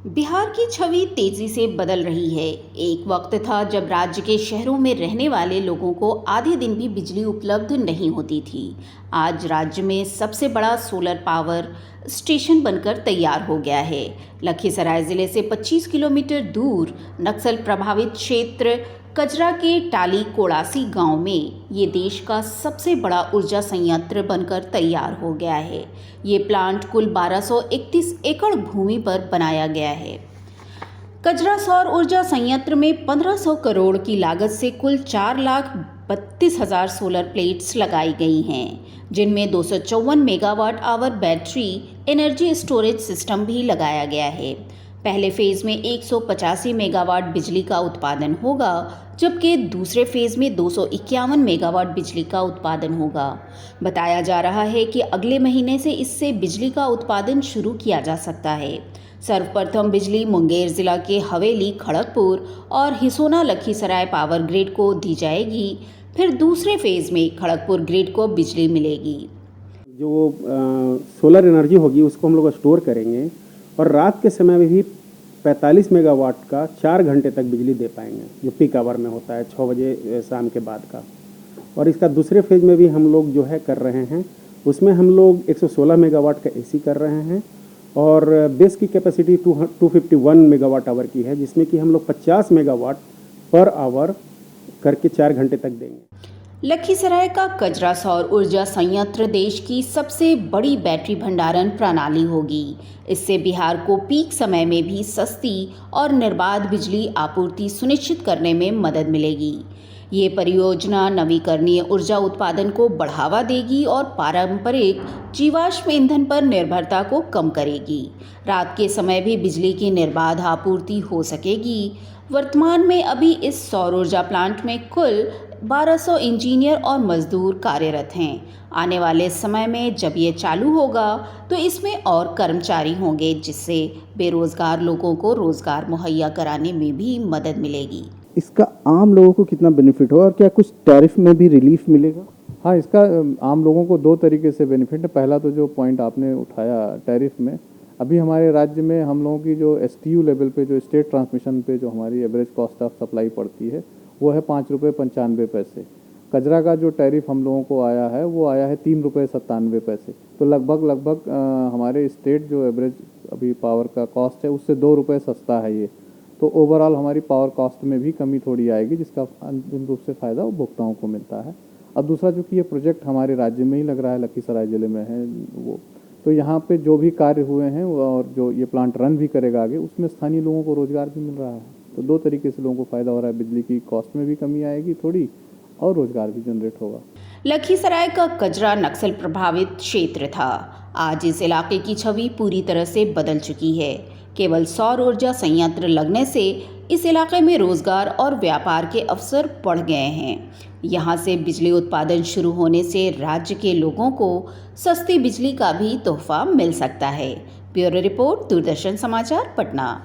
बिहार की छवि तेजी से बदल रही है। एक वक्त था जब राज्य के शहरों में रहने वाले लोगों को आधे दिन भी बिजली उपलब्ध नहीं होती थी। आज राज्य में सबसे बड़ा सोलर पावर स्टेशन बनकर तैयार हो गया है। लखीसराय जिले से 25 किलोमीटर दूर नक्सल प्रभावित क्षेत्र कजरा के टाली कोड़ासी गांव में ये देश का सबसे बड़ा ऊर्जा संयंत्र बनकर तैयार हो गया है। ये प्लांट कुल 1231 एकड़ भूमि पर बनाया गया है। कजरा सौर ऊर्जा संयंत्र में 1500 करोड़ की लागत से कुल 4,32,000 सोलर प्लेट्स लगाई गई हैं, जिनमें 254 megawatt our battery energy storage system भी लगाया गया है। पहले फेज में 185 मेगावाट बिजली का उत्पादन होगा, जबकि दूसरे फेज में 251 मेगावाट बिजली का उत्पादन होगा। बताया जा रहा है कि अगले महीने से इससे बिजली का उत्पादन शुरू किया जा सकता है। सर्वप्रथम बिजली मुंगेर जिला के हवेली, खड़गपुर और हिसोना लखीसराय पावर ग्रिड को दी जाएगी। फिर दूसरे फेज में खड़गपुर ग्रिड को बिजली मिलेगी। जो सोलर एनर्जी होगी उसको हम लोग स्टोर करेंगे और रात के समय में भी 45 मेगावाट का 4 घंटे तक बिजली दे पाएंगे, जो पीक आवर में होता है 6 बजे शाम के बाद का। और इसका दूसरे फेज में भी हम लोग जो है कर रहे हैं, उसमें हम लोग 116 मेगावाट का एसी कर रहे हैं और बेस की कैपेसिटी 251 मेगावाट आवर की है, जिसमें कि हम लोग 50 मेगावाट पर आवर करके 4 घंटे तक देंगे। लखीसराय का कजरा सौर ऊर्जा संयंत्र देश की सबसे बड़ी बैटरी भंडारण प्रणाली होगी। इससे बिहार को पीक समय में भी सस्ती और निर्बाध बिजली आपूर्ति सुनिश्चित करने में मदद मिलेगी। ये परियोजना नवीकरणीय ऊर्जा उत्पादन को बढ़ावा देगी और पारंपरिक जीवाश्म ईंधन पर निर्भरता को कम करेगी। रात के समय भी बिजली की निर्बाध आपूर्ति हो सकेगी। वर्तमान में अभी इस सौर ऊर्जा प्लांट में कुल 1200 इंजीनियर और मजदूर कार्यरत हैं। आने वाले समय में जब ये चालू होगा तो इसमें और कर्मचारी होंगे, जिससे बेरोजगार लोगों को रोजगार मुहैया कराने में भी मदद मिलेगी। इसका आम लोगों को कितना बेनिफिट होगा और क्या कुछ टैरिफ में भी रिलीफ मिलेगा? हाँ, इसका आम लोगों को 2 तरीके से बेनिफिट है। पहला तो जो पॉइंट आपने उठाया टैरिफ में, अभी हमारे राज्य में हम लोगों की जो STU लेवल पे, जो स्टेट ट्रांसमिशन पे जो हमारी एवरेज कॉस्ट ऑफ सप्लाई पड़ती है, वो है 5 रुपये 95 पैसे। कजरा का जो टैरिफ हम लोगों को आया है वो आया है 3 रुपये 97 पैसे। तो लगभग हमारे स्टेट जो एवरेज अभी पावर का कॉस्ट है उससे 2 रुपये सस्ता है ये। तो ओवरऑल हमारी पावर कॉस्ट में भी कमी थोड़ी आएगी, जिसका अंतिम रूप से फ़ायदा उपभोक्ताओं को मिलता है। अब दूसरा, चूँकि ये प्रोजेक्ट हमारे राज्य में ही लग रहा है, लखीसराय ज़िले में है वो, तो यहाँ पे जो भी कार्य हुए हैं और जो ये प्लांट रन भी करेगा आगे, उसमें स्थानीय लोगों को रोज़गार भी मिल रहा है। तो 2 तरीके से लोगों को फ़ायदा हो रहा है। बिजली की कॉस्ट में भी कमी आएगी थोड़ी और रोज़गार भी जनरेट होगा। लखीसराय का कजरा नक्सल प्रभावित क्षेत्र था। आज इस इलाके की छवि पूरी तरह से बदल चुकी है। केवल सौर ऊर्जा संयंत्र लगने से इस इलाके में रोजगार और व्यापार के अवसर बढ़ गए हैं। यहाँ से बिजली उत्पादन शुरू होने से राज्य के लोगों को सस्ती बिजली का भी तोहफा मिल सकता है। ब्यूरो रिपोर्ट, दूरदर्शन समाचार, पटना।